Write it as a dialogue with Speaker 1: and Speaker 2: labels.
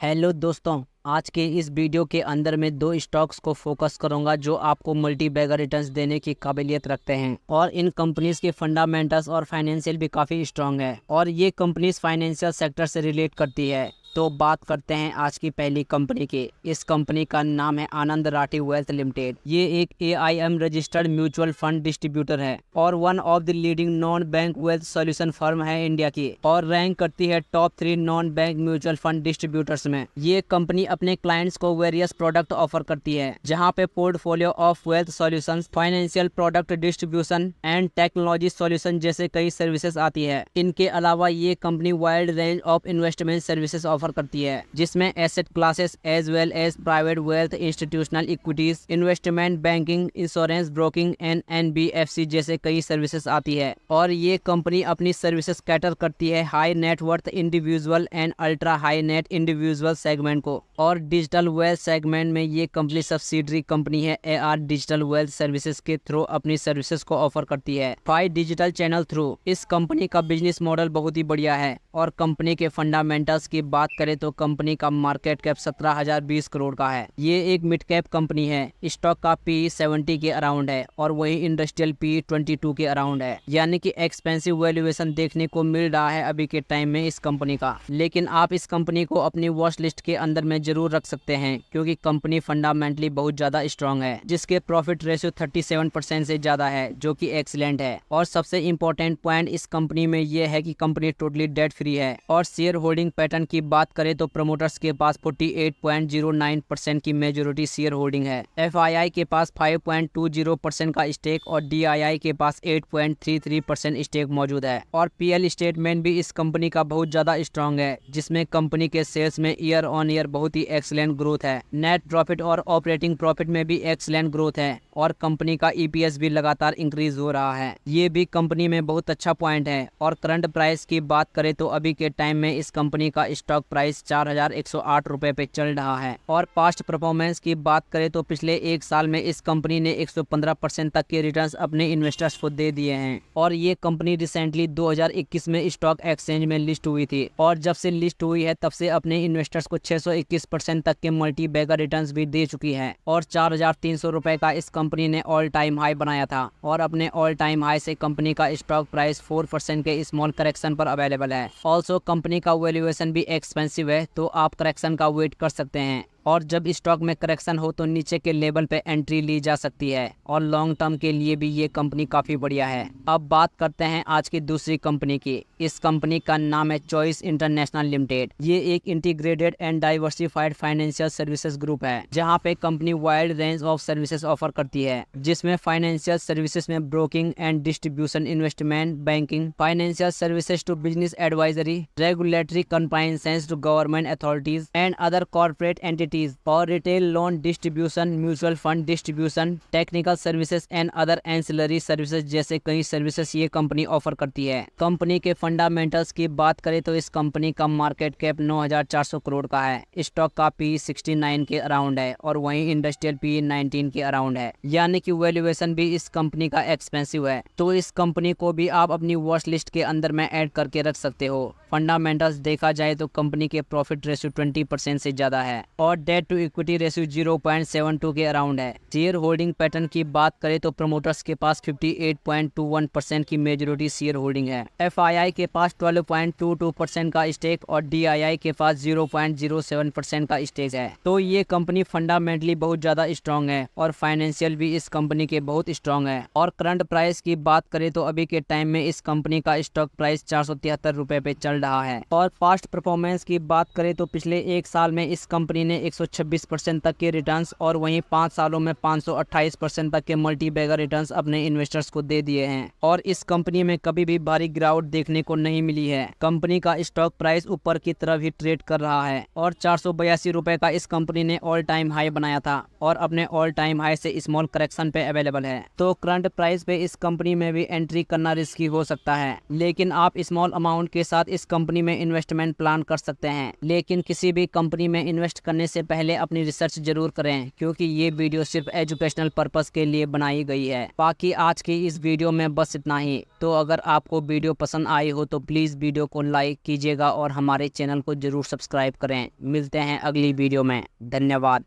Speaker 1: Hello दोस्तों, आज के इस वीडियो के अंदर मैं दो स्टॉक्स को फोकस करूंगा जो आपको मल्टी बैगर रिटर्न्स देने की काबिलियत रखते हैं और इन कंपनीज के फंडामेंटल्स और फाइनेंशियल भी काफ़ी स्ट्रांग है और ये कंपनीज फाइनेंशियल सेक्टर से रिलेट करती है। तो बात करते हैं आज की पहली कंपनी की। इस कंपनी का नाम है आनंद राठी वेल्थ लिमिटेड। ये एक AIM registered mutual fund distributor है और one of the leading non bank wealth solution firm है इंडिया की और रैंक करती है top 3 non bank mutual fund distributors में। ये कंपनी अपने क्लाइंट्स को वेरियस प्रोडक्ट ऑफर करती है जहां पे portfolio of wealth solutions, financial product distribution and technology solution जैसे कई सर्विसेज आती है। इनके अलावा ये company wide range of investment services offer करती है जिसमें asset classes as well as private wealth, institutional equities, investment banking, insurance broking and NBFC जैसे कई सर्विसेज आती है। और ये कंपनी अपनी सर्विसेज कैटर करती है high net worth individual and ultra high net individual segment को। और डिजिटल वेल्थ सेगमेंट में ये कंपनी सब्सिडरी कंपनी है AR डिजिटल वेल्थ सर्विसेज के थ्रू अपनी सर्विसेज को ऑफर करती है 5 डिजिटल चैनल थ्रू। इस कंपनी का बिजनेस मॉडल बहुत ही बढ़िया है और कंपनी के फंडामेंटल्स की बात करें तो कंपनी का मार्केट कैप 17,020 करोड़ का है। ये एक मिड कैप कंपनी है। स्टॉक का PE 70 के अराउंड है और वही इंडस्ट्रियल PE 22 के अराउंड है, यानी कि एक्सपेंसिव वैल्यूएशन देखने को मिल रहा है अभी के टाइम में इस कंपनी का। लेकिन आप इस कंपनी को अपनी वॉच लिस्ट के अंदर में जरूर रख सकते हैं क्योंकि कंपनी फंडामेंटली बहुत ज्यादा स्ट्रॉन्ग है, जिसके प्रॉफिट रेशियो 37% से ज्यादा है जो कि एक्सीलेंट है। और सबसे इम्पोर्टेंट पॉइंट इस कंपनी में ये है कि कंपनी टोटली डेट फ्री है। और शेयर होल्डिंग पैटर्न की बात करें तो प्रमोटर्स के पास 48.09% की मेजोरिटी शेयर होल्डिंग है। FII के पास 5.20% का स्टेक और DII के पास 8.33% स्टेक मौजूद है। और PL स्टेटमेंट भी इस कंपनी का बहुत ज्यादा स्ट्रॉन्ग है जिसमें कंपनी के सेल्स में ईयर ऑन ईयर बहुत ही एक्सीलेंट ग्रोथ है। नेट प्रॉफिट और ऑपरेटिंग प्रॉफिट में भी एक्सीलेंट ग्रोथ है और कंपनी का EPS भी लगातार इंक्रीज हो रहा है। ये भी कंपनी में बहुत अच्छा पॉइंट है। और करंट प्राइस की बात करें तो अभी के टाइम में इस कंपनी का स्टॉक प्राइस 4,108 रुपए पे चल रहा है। और पास्ट परफॉर्मेंस की बात करें तो पिछले एक साल में इस कंपनी ने 115% तक के रिटर्न्स अपने इन्वेस्टर्स को दे दिए हैं। और ये कंपनी रिसेंटली 2021 में स्टॉक एक्सचेंज में लिस्ट हुई थी और जब से लिस्ट हुई है तब से अपने इन्वेस्टर्स को 621% तक के मल्टी बैगर रिटर्न्स भी दे चुकी है। और 4,300 रुपए का इस कंपनी ने ऑल टाइम हाई बनाया था और अपने ऑल टाइम हाई से कंपनी का स्टॉक प्राइस 4% के स्मॉल करेक्शन पर अवेलेबल है। ऑल्सो कंपनी का वैल्यूएशन भी एक्सपेंसिव है तो आप करेक्शन का वेट कर सकते हैं और जब स्टॉक में करेक्शन हो तो नीचे के लेवल पे एंट्री ली जा सकती है और लॉन्ग टर्म के लिए भी ये कंपनी काफी बढ़िया है। अब बात करते हैं आज की दूसरी कंपनी की। इस कंपनी का नाम है चॉइस इंटरनेशनल लिमिटेड। ये एक integrated and diversified financial services group है जहाँ पे company wide range of services offer करती है जिसमें फाइनेंशियल सर्विसेज में broking and distribution, investment banking, financial services to business advisory, regulatory compliances to government authorities and other corporate entities और retail loan distribution, mutual fund distribution, technical services and other ancillary services जैसे कई services ये company offer करती है। Company के fundamentals की बात करें तो इस कंपनी का मार्केट कैप 9,400 करोड़ का है। स्टॉक का PE 69 के अराउंड है और वहीं इंडस्ट्रियल PE 19 के अराउंड है, यानी कि वैल्यूएशन भी इस कंपनी का एक्सपेंसिव है। तो इस कंपनी को भी आप अपनी वॉच लिस्ट के अंदर में ऐड करके रख सकते हो। फंडामेंटल्स देखा जाए तो कंपनी के प्रॉफिट रेशियो 20% से ज्यादा है और डेट टू इक्विटी रेशियो 0.72 के अराउंड है। शेयर होल्डिंग पैटर्न की बात करें तो प्रमोटर्स के पास 58.21% की मेजोरिटी शेयर होल्डिंग है। FII के पास 12.22% का स्टेक और DII के पास 0.07% का स्टेक है। तो ये कंपनी फंडामेंटली बहुत ज्यादा स्ट्रॉन्ग है और फाइनेंशियल भी इस कंपनी के बहुत स्ट्रॉन्ग है। और करंट प्राइस की बात करें तो अभी के टाइम में इस कंपनी का स्टॉक प्राइस 473 रुपए पे चल रहा है। और पास्ट परफॉर्मेंस की बात करें तो पिछले एक साल में इस कंपनी ने 126% तक के रिटर्न्स और वहीं 5 सालों में 528% तक के मल्टी बैगर रिटर्न्स अपने इन्वेस्टर्स को दे दिए हैं। और इस कंपनी में कभी भी भारी गिरावट देखने को नहीं मिली है। कंपनी का स्टॉक प्राइस ऊपर की तरफ ही ट्रेड कर रहा है और 482 रुपए का इस कंपनी ने ऑल टाइम हाई बनाया था और अपने ऑल टाइम हाई से स्मॉल करेक्शन पे अवेलेबल है। तो करंट प्राइस पे इस कंपनी में भी एंट्री करना रिस्की हो सकता है, लेकिन आप स्मॉल अमाउंट के साथ इस कंपनी में इन्वेस्टमेंट प्लान कर सकते हैं। लेकिन किसी भी कंपनी में इन्वेस्ट करने से से पहले अपनी रिसर्च जरूर करें, क्योंकि ये वीडियो सिर्फ एजुकेशनल पर्पस के लिए बनाई गई है। बाकी आज की इस वीडियो में बस इतना ही। तो अगर आपको वीडियो पसंद आई हो तो प्लीज़ वीडियो को लाइक कीजिएगा और हमारे चैनल को जरूर सब्सक्राइब करें। मिलते हैं अगली वीडियो में। धन्यवाद।